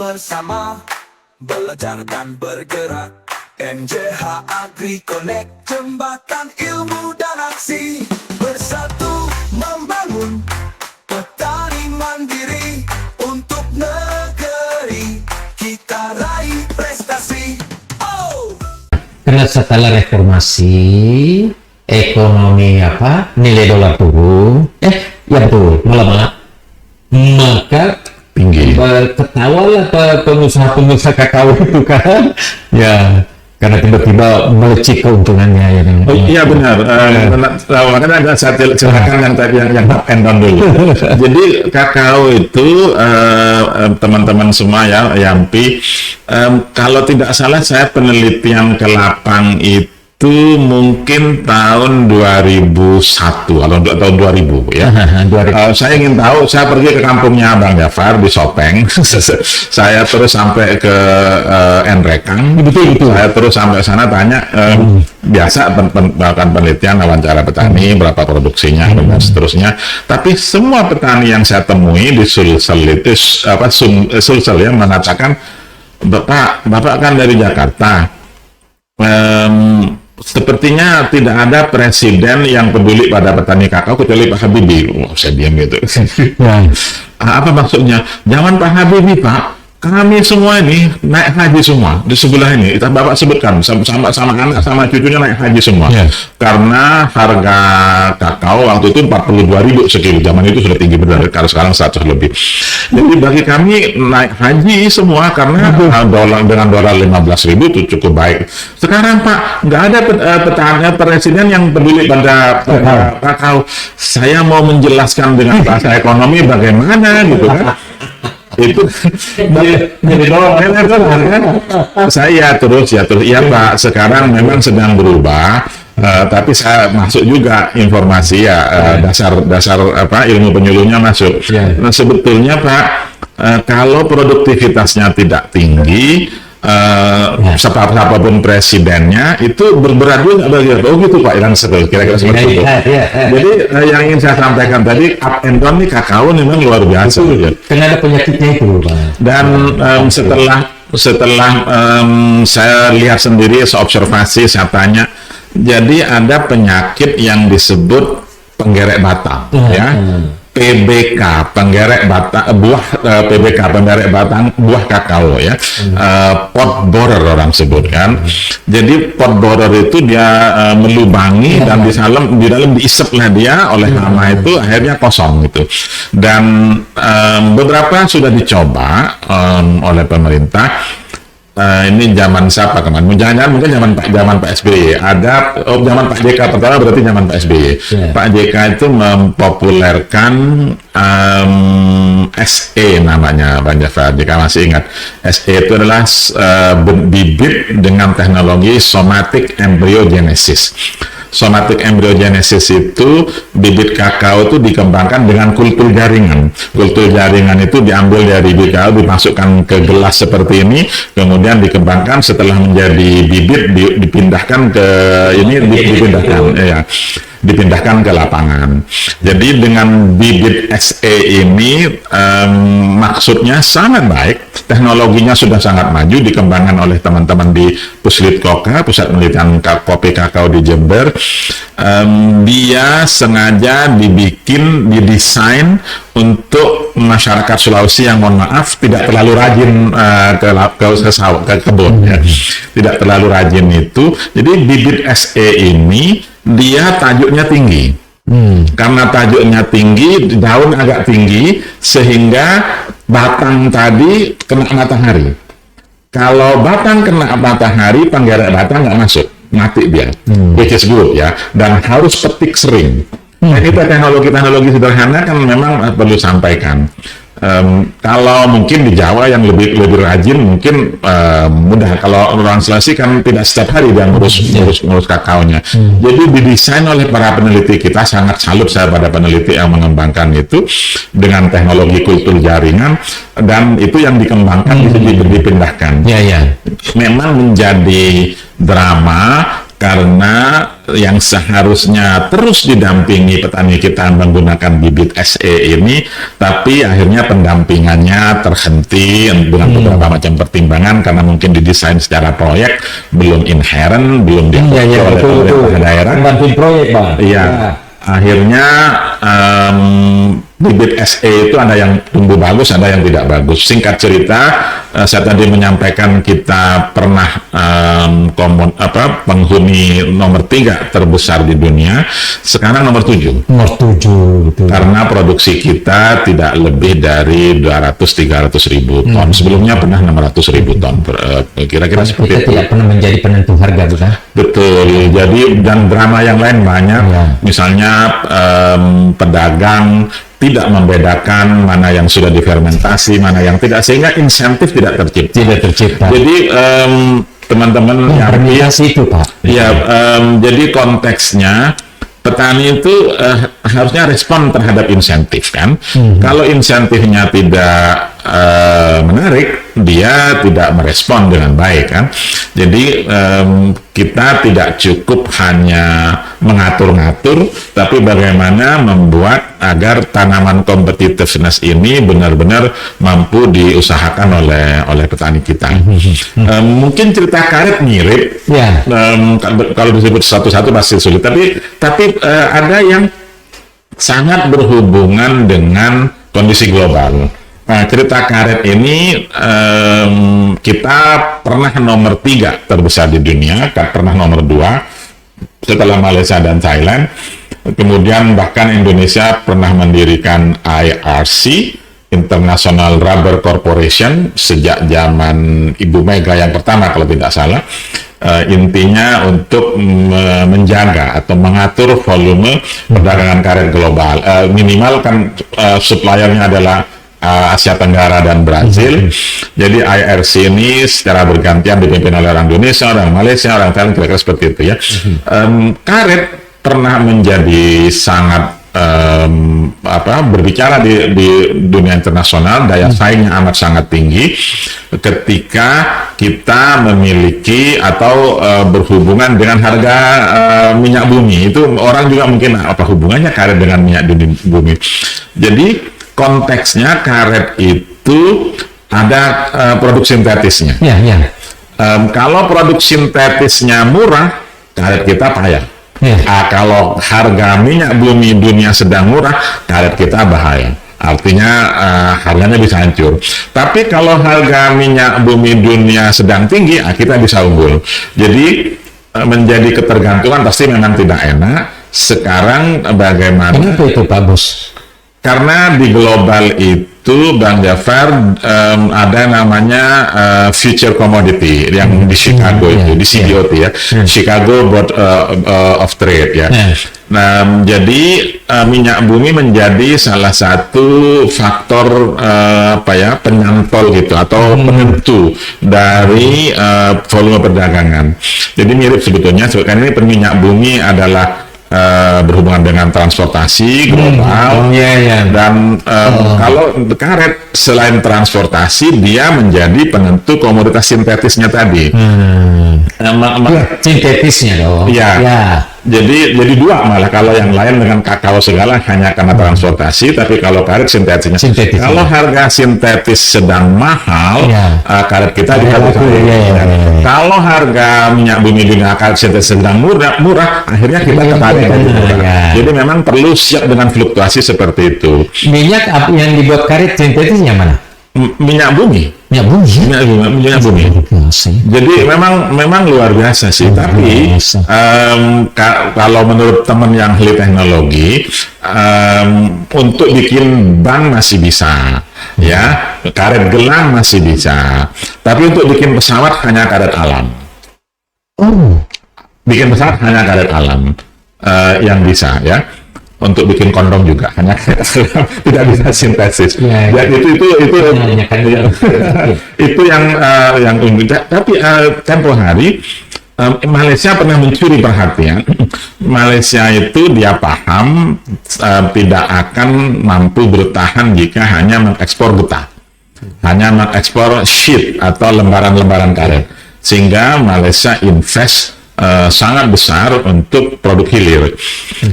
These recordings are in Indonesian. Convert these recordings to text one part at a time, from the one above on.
bersama, belajar dan bergerak. NJH Agri Connect, jembatan ilmu dan aksi. Bersatu membangun petani mandiri. Untuk negeri kita raih prestasi. Oh! Karena setelah reformasi ekonomi nilai dolar turun, ya betul, malah maka tinggi. Ketawalah pengusaha-pengusaha kakao itu kan, ya karena tiba-tiba melecik keuntungannya ya. Oh iya benar. Makanya ada saya ceritakan yang tadi yang up and down dulu. Jadi kakao itu teman-teman semua ya, Yampi, kalau tidak salah saya penelitian ke lapang itu mungkin tahun 2001 atau tahun 2000 ya. Saya ingin tahu, saya pergi ke kampungnya Bang Jafar di Sopeng. Saya terus sampai ke Enrekang. Saya terus sampai sana tanya, biasa melakukan penelitian, wawancara petani, berapa produksinya dan seterusnya. Tapi semua petani yang saya temui di Sulsel itu Sulsel ya mengatakan, Bapak kan dari Jakarta. Sepertinya tidak ada presiden yang peduli pada petani kakao kecuali Pak Habibie. Saya diam gitu. Apa maksudnya? Jangan Pak Habibie, Pak. Kami semua ini naik haji semua di sebelah ini. Kita Bapak sebutkan sama anak sama cucunya naik haji semua. Karena harga kakao waktu itu 42.000 sekilo. Zaman itu sudah tinggi benar. Kalau sekarang 100 lebih. Jadi bagi kami naik haji semua karena dengan dolar 15.000 itu cukup baik. Sekarang Pak, nggak ada petani presiden yang peduli pada kakao. Saya mau menjelaskan dengan bahasa ekonomi bagaimana gitu kan. Itu jadi dolar kan. Saya terus ya Pak, sekarang memang sedang berubah. Tapi saya masuk juga informasi ya, dasar ilmu penyuluhnya masuk. Nah, sebetulnya Pak, kalau produktivitasnya tidak tinggi, siapapun presidennya itu berberat juga bagi. Oh gitu Pak, kira-kira seperti itu. Jadi yang ingin saya sampaikan tadi, up and down nih kakao memang luar biasa. Karena ada penyakitnya itu Pak. Dan setelah saya lihat sendiri, saya observasi, saya tanya, jadi ada penyakit yang disebut penggerek batang, ya. PBK, penggerek batang buah, PBK, penggerek batang buah kakao ya. Pot borer orang sebut kan. Jadi pot borer itu dia melubangi dan di dalam diiseplah dia oleh hama itu, akhirnya kosong gitu. Dan beberapa sudah dicoba oleh pemerintah. Ini zaman siapa kemarin? Jangan-jangan mungkin zaman Pak SBY. Ada zaman Pak JK pertama, berarti zaman Pak SBY. Pak JK itu mempopulerkan SE namanya, Bang Jafar, jika masih ingat. SE itu adalah bibit dengan teknologi somatic embryogenesis. Somatic embryogenesis itu bibit kakao itu dikembangkan dengan kultur jaringan. Kultur jaringan itu diambil dari bibit kakao, dimasukkan ke gelas seperti ini, kemudian dikembangkan. Setelah menjadi bibit dipindahkan ke dipindahkan ke lapangan. Jadi dengan bibit SE ini maksudnya sangat baik, teknologinya sudah sangat maju, dikembangkan oleh teman-teman di Puslitkoka, Pusat Penelitian Kopi Kakao di Jember. Dia sengaja didesain untuk masyarakat Sulawesi yang mohon maaf tidak terlalu rajin ke kebun ya. Tidak terlalu rajin itu. Jadi bibit SE ini dia tajuknya tinggi. Karena tajuknya tinggi, daun agak tinggi, sehingga batang tadi kena matahari. Kalau batang kena matahari, penggerek batang nggak masuk, mati dia. Which is good ya, dan harus petik sering. Nah, itu teknologi sederhana kan memang perlu sampaikan. Kalau mungkin di Jawa yang lebih rajin mungkin mudah. Kalau orang Sulawesi kan tidak setiap hari dia ngurus kakaonya. Jadi didesain oleh para peneliti kita, sangat salut saya pada peneliti yang mengembangkan itu dengan teknologi kultur jaringan, dan itu yang dikembangkan dipindahkan. Memang menjadi drama karena yang seharusnya terus didampingi petani kita menggunakan bibit SE ini, tapi akhirnya pendampingannya terhenti dengan beberapa macam pertimbangan karena mungkin didesain secara proyek, belum inherent, belum diatur oleh pemerintah daerah. Bantuin proyek, Bang. Iya. Akhirnya bibit SE itu ada yang tumbuh bagus, ada yang tidak bagus. Singkat cerita, saya tadi menyampaikan kita pernah penghuni nomor 3 terbesar di dunia, sekarang nomor 7. Nomor 7, gitu. Karena produksi kita tidak lebih dari 200-300 ribu ton. Sebelumnya pernah 600 ribu ton. Kira-kira seperti Kita itu. tidak pernah menjadi penentu harga, bukan? Betul. Jadi dan drama yang lain banyak. Ya. Misalnya pedagang tidak membedakan mana yang sudah difermentasi, mana yang tidak, sehingga insentif tidak tercipta. Tidak tercipta. Jadi teman-teman yang Terminasi itu, Pak. ya, jadi konteksnya petani itu harusnya respon terhadap insentif kan. Kalau insentifnya tidak menarik, dia tidak merespon dengan baik kan. Jadi kita tidak cukup hanya mengatur-ngatur, tapi bagaimana membuat agar tanaman competitiveness ini benar-benar mampu diusahakan oleh petani kita. Mungkin cerita karet mirip, Ya. kalau disebut satu-satu pasti sulit, tapi ada yang sangat berhubungan dengan kondisi global. Nah, cerita karet ini kita pernah nomor 3 terbesar di dunia, pernah nomor 2 setelah Malaysia dan Thailand. Kemudian bahkan Indonesia pernah mendirikan IRC, International Rubber Corporation, sejak zaman Ibu Mega yang pertama kalau tidak salah. Intinya untuk menjaga atau mengatur volume perdagangan karet global. Minimal kan suppliernya adalah Asia Tenggara dan Brazil. Jadi IRC ini secara bergantian dipimpin oleh orang Indonesia, orang Malaysia, orang Thailand, kira-kira seperti itu ya. Karet pernah menjadi sangat berbicara di dunia internasional, daya saingnya amat sangat tinggi ketika kita memiliki atau berhubungan dengan harga minyak bumi. Itu orang juga mungkin apa hubungannya karet dengan minyak bumi. Jadi konteksnya karet itu ada produk sintetisnya. Ya, ya. Kalau produk sintetisnya murah, karet kita payah. Ya. Kalau harga minyak bumi dunia sedang murah, karet kita bahaya. Artinya harganya bisa hancur. Tapi kalau harga minyak bumi dunia sedang tinggi, kita bisa unggul. Jadi menjadi ketergantungan pasti memang tidak enak. Sekarang bagaimana? Kenapa itu, Pak Bos? Karena di global itu, Bang Jafar, ada namanya future commodity yang di Chicago itu, di CBOT ya, Chicago Board of Trade ya. Nah, jadi minyak bumi menjadi salah satu faktor penyantol gitu atau penentu dari volume perdagangan. Jadi mirip sebetulnya, karena ini minyak bumi adalah berhubungan dengan transportasi global, dan kalau karet selain transportasi dia menjadi penentu komoditas sintetisnya tadi. Sintetisnya dong. Ya. Jadi dua malah, kalau yang lain dengan kakao segala hanya karena transportasi, tapi kalau karet sintetisnya. Kalau harga sintetis sedang mahal, karet kita juga bisa. Kalau harga minyak bumi dunia karet sintetis sedang murah, akhirnya kita tertarik murah. Jadi memang perlu siap dengan fluktuasi seperti itu. Minyak yang dibuat karet sintetisnya mana? Minyak bumi. Minyak bumi. Jadi memang luar biasa sih. Tapi kalau menurut teman yang ahli teknologi, untuk bikin ban masih bisa, ya, karet gelang masih bisa. Tapi untuk bikin pesawat hanya karet alam. Bikin pesawat hanya karet alam yang bisa, ya. Untuk bikin kondom juga hanya tidak bisa sintesis. Ya, itu yang unik. Tapi tempo hari Malaysia pernah mencuri perhatian. Malaysia itu dia paham tidak akan mampu bertahan jika hanya mengekspor getah, hanya mengekspor sheet atau lembaran-lembaran karet, sehingga Malaysia invest sangat besar untuk produk hilir.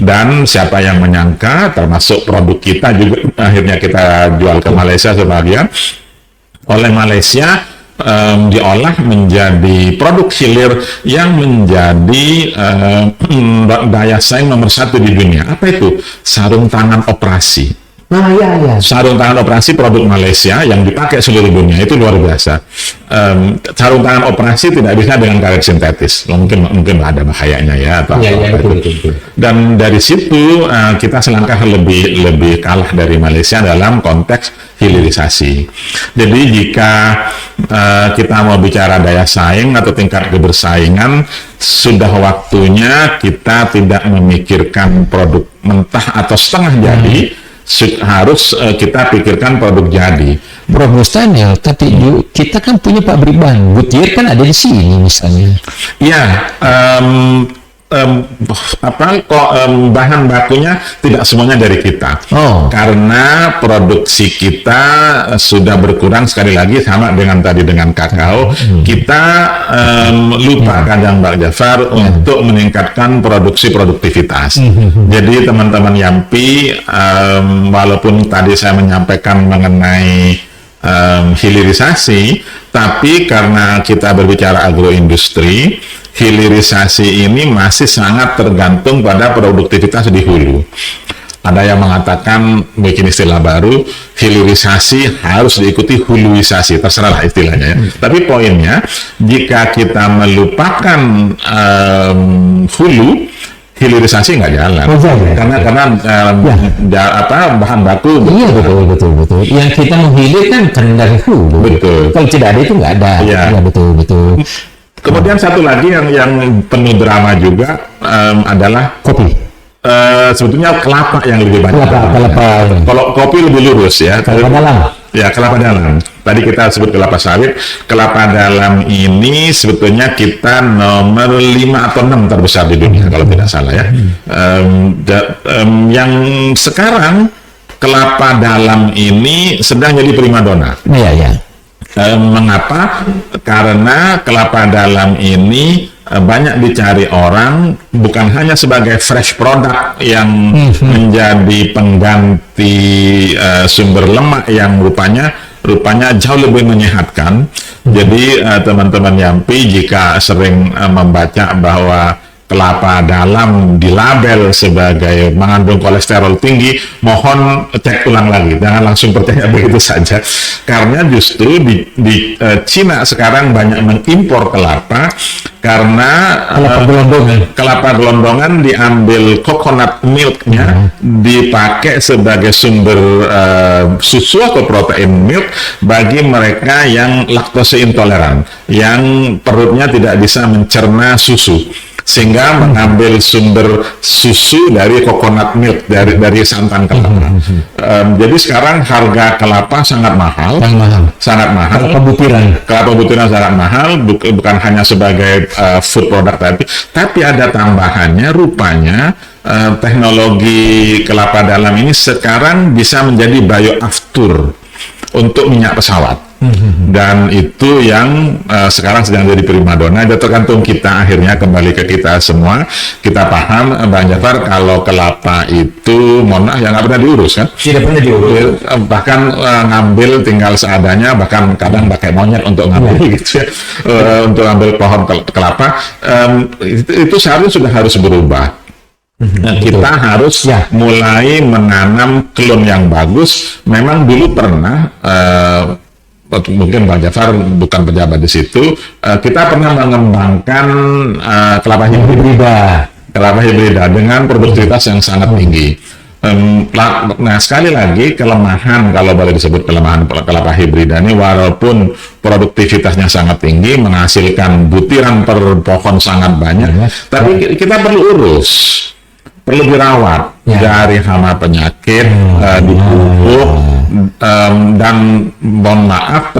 Dan siapa yang menyangka, termasuk produk kita juga akhirnya kita jual ke Malaysia sebagian, oleh Malaysia diolah menjadi produk hilir yang menjadi daya saing nomor 1 di dunia. Apa itu? Sarung tangan operasi. Nah, ya. Sarung tangan operasi produk Malaysia yang dipakai seluruh dunia itu luar biasa. Sarung tangan operasi tidak bisa dengan karet sintetis. Mungkin ada bahayanya ya atau apa itu. Betul. Dan dari situ kita selangkah lebih kalah dari Malaysia dalam konteks hilirisasi. Jadi jika kita mau bicara daya saing atau tingkat kebersaingan, sudah waktunya kita tidak memikirkan produk mentah atau setengah jadi. Harus kita pikirkan produk jadi. Bro Daniel, tapi kita kan punya pabrik ban. Goodyear kan ada di sini misalnya. Ya, bahan bakunya tidak semuanya dari kita. Karena produksi kita sudah berkurang, sekali lagi sama dengan tadi dengan kakao. Kita lupa kadang Mbak Jafar untuk meningkatkan produksi produktivitas. Jadi teman-teman Yampi, walaupun tadi saya menyampaikan mengenai hilirisasi, tapi karena kita berbicara agroindustri, hilirisasi ini masih sangat tergantung pada produktivitas di hulu. Ada yang mengatakan, bikin istilah baru, hilirisasi harus diikuti huluisasi, terserahlah istilahnya ya. Tapi poinnya, jika kita melupakan hulu, hilirisasi nggak jalan. Karena bahan baku. Iya, betul. Yang kita menghilir kan dari hulu. Betul. Kalau tidak ada itu nggak ada. Iya. Ya, betul. Kemudian satu lagi yang penuh drama juga adalah Kopi. Sebetulnya kelapa yang lebih banyak. Kelapa. Kalau kopi lebih lurus ya. Kelapa dalam. Ya, kelapa dalam. Tadi kita sebut kelapa sawit. Kelapa dalam ini sebetulnya kita nomor 5 atau 6 terbesar di dunia kalau tidak salah ya. Yang sekarang kelapa dalam ini sedang jadi primadona. Iya. Mengapa? Karena kelapa dalam ini banyak dicari orang bukan hanya sebagai fresh product yang menjadi pengganti sumber lemak yang rupanya jauh lebih menyehatkan. Jadi teman-teman Yampi jika sering membaca bahwa kelapa dalam dilabel sebagai mengandung kolesterol tinggi, mohon cek ulang lagi, jangan langsung percaya begitu saja. Karena justru di Cina sekarang banyak mengimpor kelapa karena kelapa gelondongan diambil coconut milknya, dipakai sebagai sumber susu atau protein milk bagi mereka yang laktose intoleran, yang perutnya tidak bisa mencerna susu, sehingga mengambil sumber susu dari coconut milk, dari santan kelapa. Jadi sekarang harga kelapa sangat mahal. Kelapa butiran sangat mahal, bukan hanya sebagai food product tapi ada tambahannya. Rupanya teknologi kelapa dalam ini sekarang bisa menjadi bioaftur untuk minyak pesawat. Dan itu yang sekarang sedang jadi primadona. Itu tergantung kita, akhirnya kembali ke kita semua. Kita paham, Bang Jafar, kalau kelapa itu yang nggak pernah diurus kan? Tidak pernah diurus. Bahkan ngambil tinggal seadanya, bahkan kadang pakai monyet untuk ngambil gitu ya, untuk ngambil pohon kelapa. Itu seharusnya sudah harus berubah. Kita harus mulai menanam klon yang bagus. Memang dulu pernah mungkin Bang Jafar bukan pejabat di situ, kita pernah mengembangkan kelapa hibrida dengan produktivitas yang sangat tinggi. Nah, sekali lagi kelemahan, kalau boleh disebut kelemahan kelapa hibrida ini, walaupun produktivitasnya sangat tinggi, menghasilkan butiran per pohon sangat banyak, tapi kita perlu urus, perlu dirawat dari hama penyakit, dipupuk, dan mohon maaf,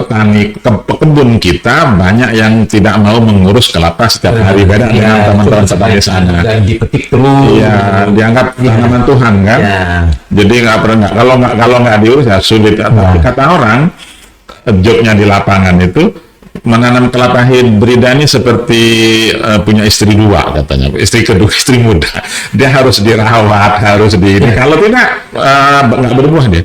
pekebun kita banyak yang tidak mau mengurus kelapa setiap hari, beda dengan teman-teman petani sana. Dan dipetik terus. Ya, dianggap tanaman Tuhan kan. Jadi nggak pernah, kalau nggak diurus ya sulit. Tapi kata orang, jobnya di lapangan itu menanam kelapa hibrida ini seperti punya istri dua katanya, istri kedua, istri muda. Dia harus dirawat, harus kalau tidak nggak berbuah dia.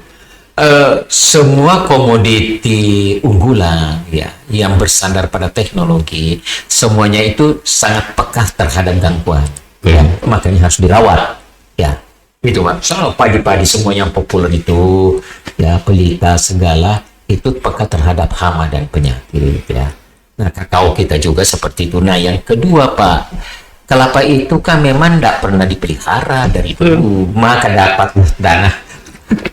Semua komoditi unggulan ya yang bersandar pada teknologi, semuanya itu sangat peka terhadap gangguan. Ya, makanya harus dirawat. Ya, itu Pak. Soal padi-padi semua yang populer itu, ya pelita segala itu peka terhadap hama dan penyakit ya. Nah, kakao kita juga seperti itu. Nah, yang kedua Pak, kelapa itu kan memang tidak pernah dipelihara dari dulu, maka dapat dana.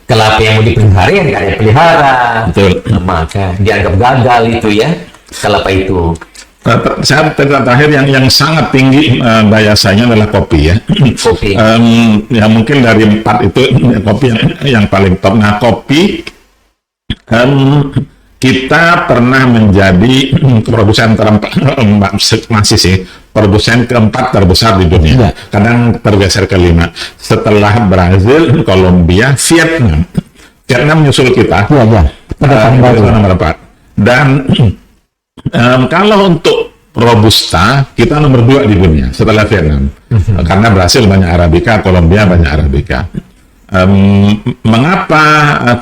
Kelapa yang mau dipelihara yang tidak dipelihara, Betul. Nah, maka dianggap gagal itu ya kelapa itu. Saya terakhir yang sangat tinggi daya saingnya adalah kopi ya. Kopi. Ya mungkin dari 4 itu kopi yang paling top. Nah, kopi kita pernah menjadi produsen masih sih produsen keempat terbesar di dunia. Kadang tergeser ke-5 setelah Brazil, Kolombia, Vietnam. Vietnam menyusul kita. Nomor 4. Dan kalau untuk Robusta kita nomor 2 di dunia setelah Vietnam. Karena Brasil banyak Arabica, Kolombia banyak Arabica. Mengapa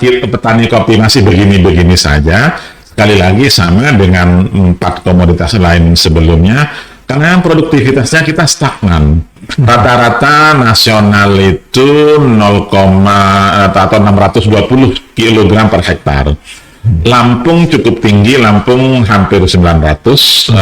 petani kopi masih begini-begini saja? Sekali lagi sama dengan 4 komoditas lain sebelumnya, karena produktivitasnya kita stagnan. Rata-rata nasional itu 620 kg per hektar. Lampung cukup tinggi, Lampung hampir 900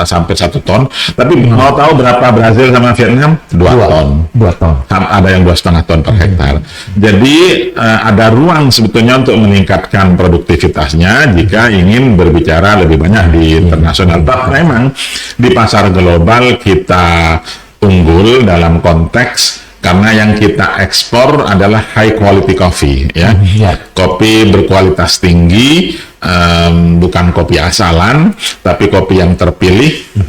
sampai 1 ton. Tapi mau tahu berapa Brazil sama Vietnam? 2 ton. 2 ton. Ada yang 2,5 ton per hektar. Jadi ada ruang sebetulnya untuk meningkatkan produktivitasnya jika ingin berbicara lebih banyak di internasional. Tapi memang di pasar global kita unggul dalam konteks karena yang kita ekspor adalah high quality coffee ya. Kopi berkualitas tinggi, bukan kopi asalan tapi kopi yang terpilih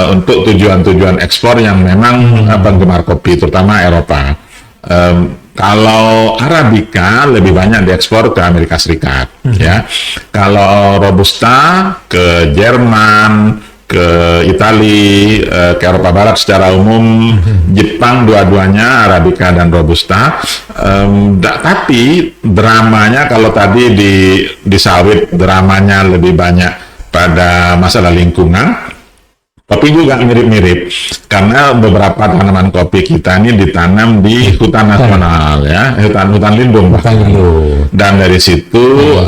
untuk tujuan-tujuan ekspor yang memang penggemar kopi terutama Eropa. Kalau Arabica lebih banyak diekspor ke Amerika Serikat ya. Kalau Robusta ke Jerman, ke Italia, ke Eropa Barat secara umum, Jepang dua-duanya Arabica dan Robusta. Tapi dramanya kalau tadi di sawit dramanya lebih banyak pada masalah lingkungan. Kopi juga mirip-mirip karena beberapa tanaman kopi kita ini ditanam di hutan nasional ya, hutan lindung bahkan. Dan dari situ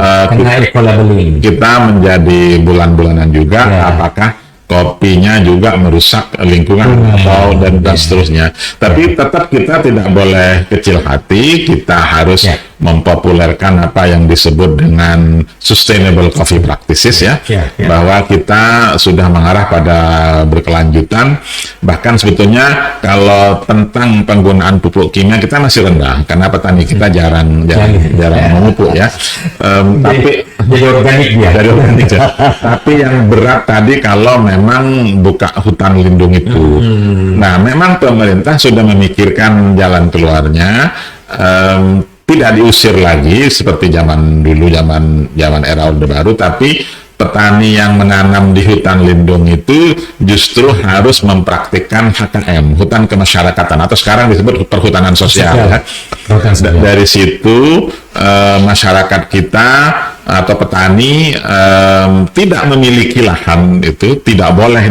kita menjadi bulan-bulanan juga apakah kopinya juga merusak lingkungan atau dan seterusnya. Tapi tetap kita tidak boleh kecil hati, kita harus mempopulerkan apa yang disebut dengan sustainable coffee practices ya, bahwa kita sudah mengarah pada berkelanjutan. Bahkan sebetulnya kalau tentang penggunaan pupuk kimia kita masih rendah karena petani kita jarang memupuk ya. Tapi jadi organik dia. Tapi yang berat tadi kalau memang buka hutan lindung itu. Nah, memang pemerintah sudah memikirkan jalan keluarnya. Tidak diusir lagi seperti zaman dulu, zaman era Orde Baru, tapi petani yang menanam di hutan lindung itu justru harus mempraktikkan HKM, hutan kemasyarakatan, atau sekarang disebut perhutanan sosial. Ya. Dari situ masyarakat kita atau petani tidak memiliki lahan itu, tidak boleh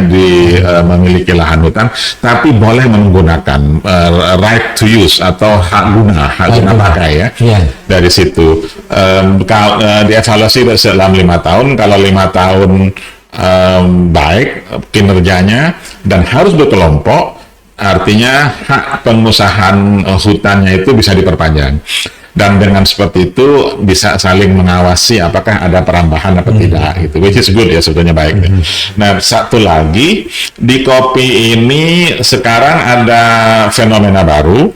memiliki lahan hutan, tapi boleh menggunakan right to use atau hak guna pakai ya. Dari situ dievaluasi dalam 5 tahun, kalau 5 tahun baik kinerjanya dan harus berkelompok, artinya hak pengusahaan hutannya itu bisa diperpanjang. Dan dengan seperti itu bisa saling mengawasi apakah ada perambahan atau tidak gitu, which is good ya, sebetulnya baik. Nah, satu lagi di kopi ini sekarang ada fenomena baru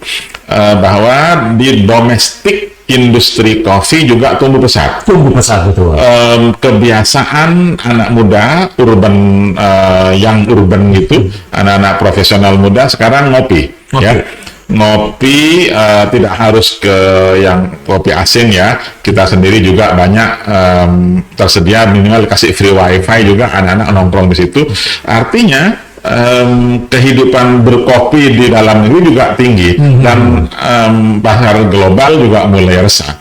bahwa di domestik industri kopi juga tumbuh pesat. Betul. Kebiasaan anak muda yang urban itu, anak-anak profesional muda sekarang ngopi. Ya. ngopi tidak harus ke yang kopi asing ya. Kita sendiri juga banyak tersedia, minimal kasih free wifi juga, anak-anak nongkrong di situ. Artinya kehidupan berkopi di dalam negeri juga tinggi, dan pasar global juga mulai resah.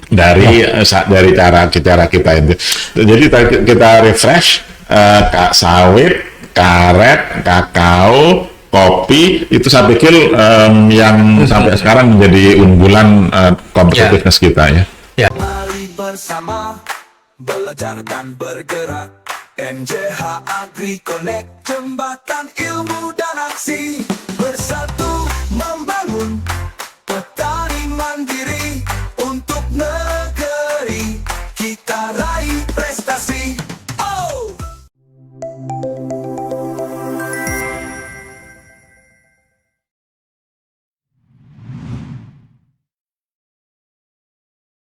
Dari cara kita itu. Jadi kita refresh sawit, karet, kakao, kopi, itu saya pikir yang sampai sekarang menjadi unggulan competitiveness kita ya. Mari bersama belajar dan bergerak. NJH Agri Connect, jembatan ilmu dan aksi.